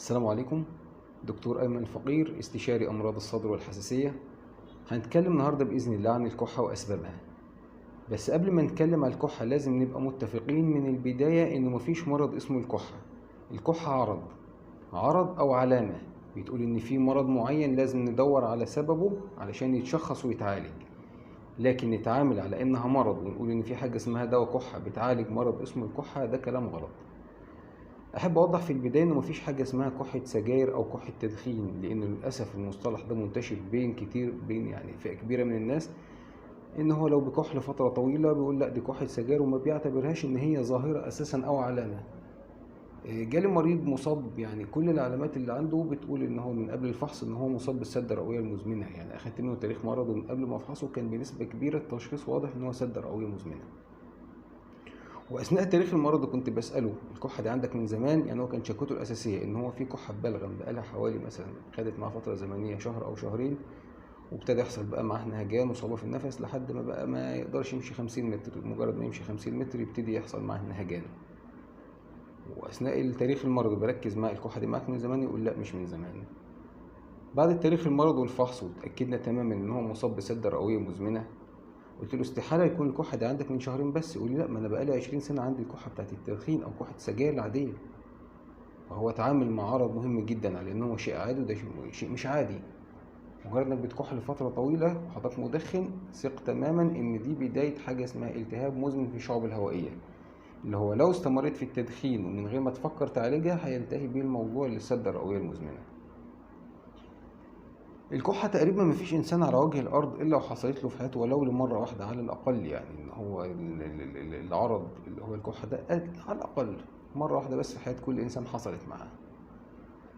السلام عليكم. دكتور أيمن الفقير، استشاري أمراض الصدر والحساسية. هنتكلم النهاردة بإذن الله عن الكحة وأسبابها. بس قبل ما نتكلم عن الكحة لازم نبقى متفقين من البداية إنه مفيش مرض اسمه الكحة. الكحة عرض أو علامة بتقول إن في مرض معين لازم ندور على سببه علشان يتشخص ويتعالج. لكن نتعامل على إنها مرض ونقول إن في حاجة اسمها دواء كحة بتعالج مرض اسمه الكحة، ده كلام غلط. أحب أوضح في البداية إنه مفيش حاجة اسمها كحة سجاير أو كحة تدخين، لأن للأسف المصطلح ده منتشر بين يعني فئة كبيرة من الناس، إن هو لو بكح لفترة طويلة بيقول لأ دي كحة سجاير وما بيعتبرهاش إن هي ظاهرة أساسا أو علامة. جالي مريض مصاب، يعني كل العلامات اللي عنده بتقول إن هو من قبل الفحص إن هو مصاب بالسدة الرئوية المزمنة، يعني أخدت منه تاريخ مرضه من قبل ما أفحصه كان بنسبة كبيرة التشخيص واضح إن هو سدة رئوية مزمنة. واثناء تاريخ المرض كنت بساله الكحه دي عندك من زمان؟ يعني هو كان شكوته الاساسيه ان هو في كحه بلغم بقالها حوالي مثلا خدت معاه فتره زمنيه شهر او شهرين، وابتدى يحصل بقى معاه نهجان وصعوبه في النفس لحد ما بقى ما يقدرش يمشي 50 متر، مجرد ما يمشي 50 متر يبتدي يحصل معاه نهجان. واثناء تاريخ المرض بركز معاه الكحه دي معاك من زمان؟ يقول لا مش من زمان. بعد تاريخ المرض والفحص وتاكدنا تماما ان هو مصاب بسده رئويه مزمنه، قلت له استحاله يكون الكحه دي عندك من شهرين بس. يقول لي لا، ما انا بقالي 20 سنه عندي الكحه بتاعت التدخين او كحه السجاير العاديه. فهو اتعامل مع عرض مهم جدا على انه شيء عادي، وده شيء مش عادي. مجرد انك بتكح لفتره طويله وحضرتك مدخن، ثق تماما ان دي بدايه حاجه اسمها التهاب مزمن في الشعب الهوائيه، اللي هو لو استمريت في التدخين ومن غير ما تفكر تعالجها هينتهي بيه الموضوع للسده الرئويه المزمنه. الكحة تقريبا مفيش إنسان على وجه الأرض إلا وحصلت له في حياته ولو لمرة واحدة على الأقل، يعني إن هو العرض اللي هو الكحة ده على الأقل مرة واحدة بس في حياة كل إنسان حصلت معاه.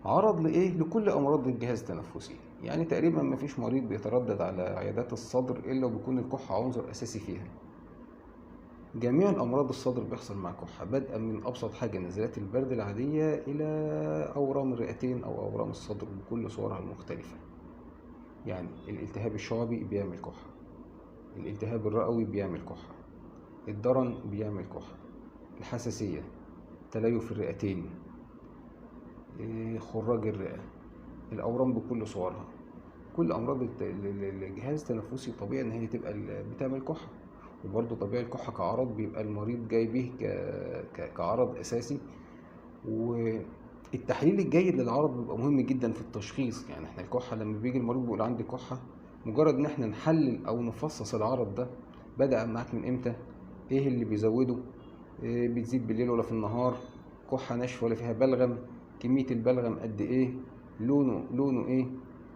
عرض لإيه؟ لكل أمراض الجهاز التنفسي، يعني تقريبا مفيش مريض بيتردد على عيادات الصدر إلا وبيكون الكحة عنصر أساسي فيها. جميع الأمراض الصدر بيحصل مع كحة، بدءا من أبسط حاجة نزلات البرد العادية إلى أورام الرئتين أو أورام الصدر بكل صورها المختلفة. يعني الالتهاب الشعبي بيعمل كحة، الالتهاب الرئوي بيعمل كحة، الضرن بيعمل كحة، الحساسية، تليف الرئتين، خراج الرئة، الأورام بكل صورها. كل أمراض الجهاز التنفسي طبيعي إن هي تبقى بتعمل كحة، وبرضه طبيعي الكحة كعرض بيبقى المريض جاي به كعرض أساسي. والتحليل الجيد للعرض بيبقى مهم جدا في التشخيص. يعني احنا الكحة لما بيجي المريض بيقول عندي كحة، مجرد ان احنا نحلل او نفصص العرض ده بدأ معاك من امتى، ايه اللي بيزوده، إيه بتزيد بالليل ولا في النهار، كحة ناشفة ولا فيها بلغم، كمية البلغم قد ايه، لونه ايه،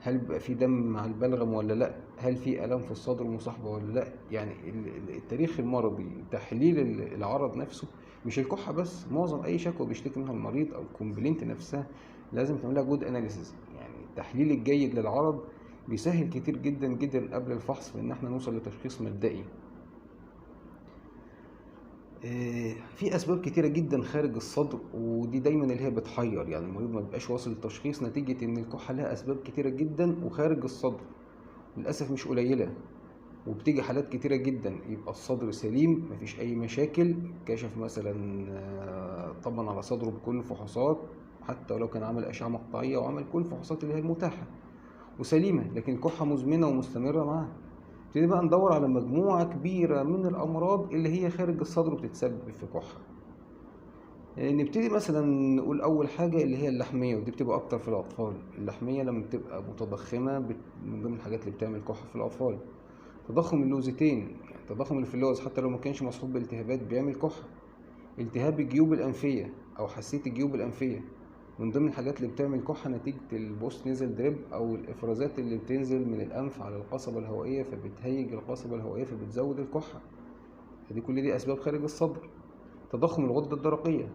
هل بيبقى في دم مع البلغم ولا لا، هل في آلام في الصدر مصاحبة ولا لا. يعني التاريخ المرضي، تحليل العرض نفسه، مش الكحة بس، معظم أي شكوى بيشتكي منها المريض أو الكومبلينت نفسها لازم تعملها جود أناليسيز. يعني التحليل الجيد للعرض بيسهل كتير جدا جدا قبل الفحص في إن احنا نوصل لتشخيص مبدئي. في أسباب كتيرة جدا خارج الصدر، ودي دايما اللي هي بتحير، يعني المريض ما بيبقاش واصل للتشخيص نتيجة إن الكحة لها أسباب كتيرة جدا وخارج الصدر للأسف مش قليلة. وبتيجي حالات كتيرة جدا يبقى الصدر سليم مفيش أي مشاكل، كشف مثلا طبعا على صدره بكل الفحوصات، حتى ولو كان عمل أشعة مقطعية وعمل كل الفحوصات اللي هي المتاحة وسليمة، لكن الكحة مزمنة ومستمرة معاه. نبتدي بقى ندور على مجموعة كبيرة من الأمراض اللي هي خارج الصدر وبتتسبب في كحة. نبتدي مثلا نقول أول حاجة اللي هي اللحمية، ودي بتبقى أكتر في الأطفال. اللحمية لما بتبقى متضخمة من ضمن الحاجات اللي بتعمل كحة في الأطفال. تضخم اللوزتين، يعني التضخم اللي في اللوز حتى لو ما كانش مصحوب بالتهابات بيعمل كحة. التهاب الجيوب الأنفية أو حساسية الجيوب الأنفية من ضمن الحاجات اللي بتعمل كحة نتيجة البوست نيزل دريب أو الإفرازات اللي بتنزل من الأنف على القصبة الهوائية فبتهيج القصبة الهوائية فبتزود الكحة. كل دي أسباب خارج الصدر. تضخم الغدة الدرقية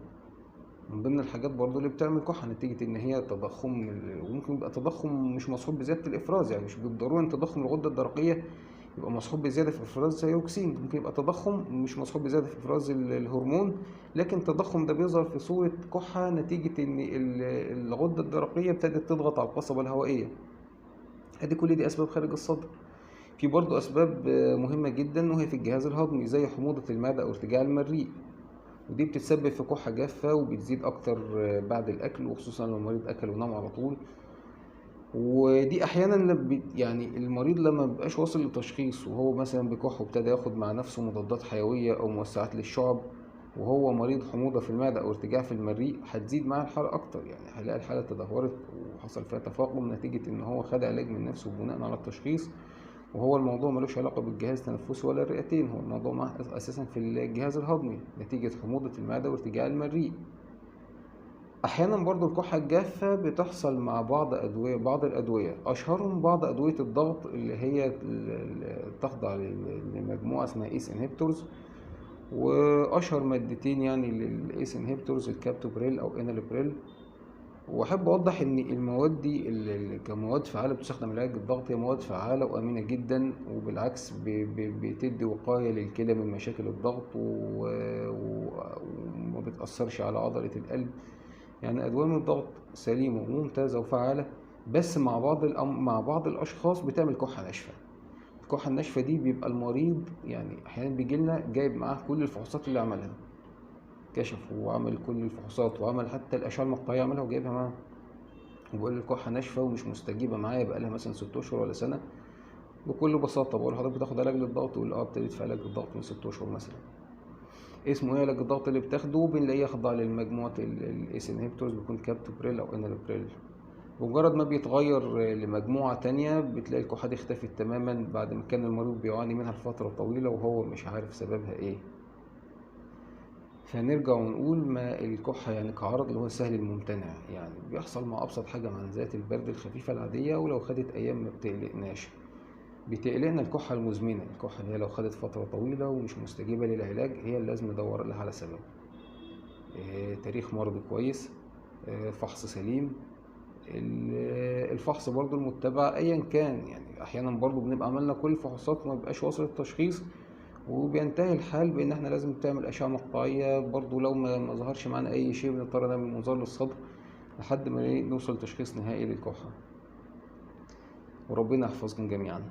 من ضمن الحاجات برضو اللي بتعمل كحة نتيجة إن هي تضخم، وممكن يبقى تضخم مش مصحوب بزيادة الإفراز، يعني مش بالضرورة إن تضخم الغدة الدرقية يبقى مصحوب بزيادة في إفراز ثيروكسين، ممكن يبقى تضخم مش مصحوب بزيادة في إفراز الهرمون، لكن التضخم ده بيظهر في صورة كحة نتيجة إن الغدة الدرقية ابتدت تضغط على القصبة الهوائية. كل دي أسباب خارج الصدر. في برضو أسباب مهمة جدا وهي في الجهاز الهضمي زي حموضة المعدة أو ارتجاع المريء. ودي بتتسبب في كحة جافة وبتزيد أكتر بعد الأكل، وخصوصا لو المريض أكل ونام على طول. ودي أحيانا يعني المريض لما مبيبقاش واصل لتشخيص وهو مثلا بكح وابتدى ياخد مع نفسه مضادات حيوية أو موسعات للشعب، وهو مريض حموضة في المعدة أو ارتجاع في المريء، هتزيد معاه الحالة أكتر. يعني هيلاقي الحالة تدهورت وحصل فيها تفاقم نتيجة إن هو خد علاج من نفسه بناء على التشخيص، وهو الموضوع ملوش علاقة بالجهاز التنفسي ولا الرئتين، هو الموضوع معاه أساسا في الجهاز الهضمي نتيجة حموضة المعدة وارتجاع المريء. أحيانا برضو الكحة الجافة بتحصل مع بعض الأدوية، أشهرهم بعض أدوية الضغط اللي هي تخضع لمجموعة اسمها ايس انهبيتورز. وأشهر مادتين يعني للايس انهبيتورز الكابتوبريل أو انالبريل. وأحب أوضح إن المواد دي كمواد فعالة بتستخدم لعلاج الضغط هي مواد فعالة وآمنة جدا، وبالعكس بتدي وقاية للكلى من مشاكل الضغط وما بتأثرش على عضلة القلب. يعني أدوية الضغط سليمة وممتازة وفعالة، بس مع بعض الأشخاص بتعمل كحة ناشفة. الكحة الناشفة دي بيبقى المريض يعني أحيانا بيجيلنا جايب معاه كل الفحوصات اللي عملها، كشف وعمل كل الفحوصات وعمل حتى الأشعة المقطعية عملها وجايبها معاه، وبقول الكحة ناشفة ومش مستجيبة معايا بقالها مثلا 6 أشهر ولا سنة. بكل بساطة بقول حضرتك بتاخد علاج للضغط؟ يقول ابتديت في علاج للضغط من 6 أشهر مثلا. اسمه ايه علاج الضغط اللي بتاخده؟ بنلاقيه يخضع للمجموعة الايس انهبيتورز، بيكون كابتوبريل او انالبريل. بمجرد ما بيتغير لمجموعة تانية بتلاقي الكحة دي اختفت تماما بعد ما كان المريض بيعاني منها لفترة طويلة وهو مش عارف سببها ايه. فنرجع ونقول ما الكحة يعني كعرض اللي هو سهل الممتنع، يعني بيحصل مع أبسط حاجة مع ذات البرد الخفيفة العادية، ولو خدت أيام ما بتقلقناش. بتقلقنا الكحة المزمنة، الكحة اللي هي لو خدت فترة طويلة ومش مستجيبة للعلاج هي اللي لازم ندور لها على سبب. تاريخ مرض كويس، فحص سليم. الفحص برضو المتبع ايا كان، يعني احيانا برضو بنبقى عملنا كل الفحوصات وما بيبقاش واصل التشخيص، وبينتهي الحال بان احنا لازم تعمل اشعه مقطعيه. برضو لو ما ظهرش معانا اي شيء بنضطر نعمل منظار للصدر لحد ما نوصل لتشخيص نهائي للكحه. وربنا يحفظكم جميعا.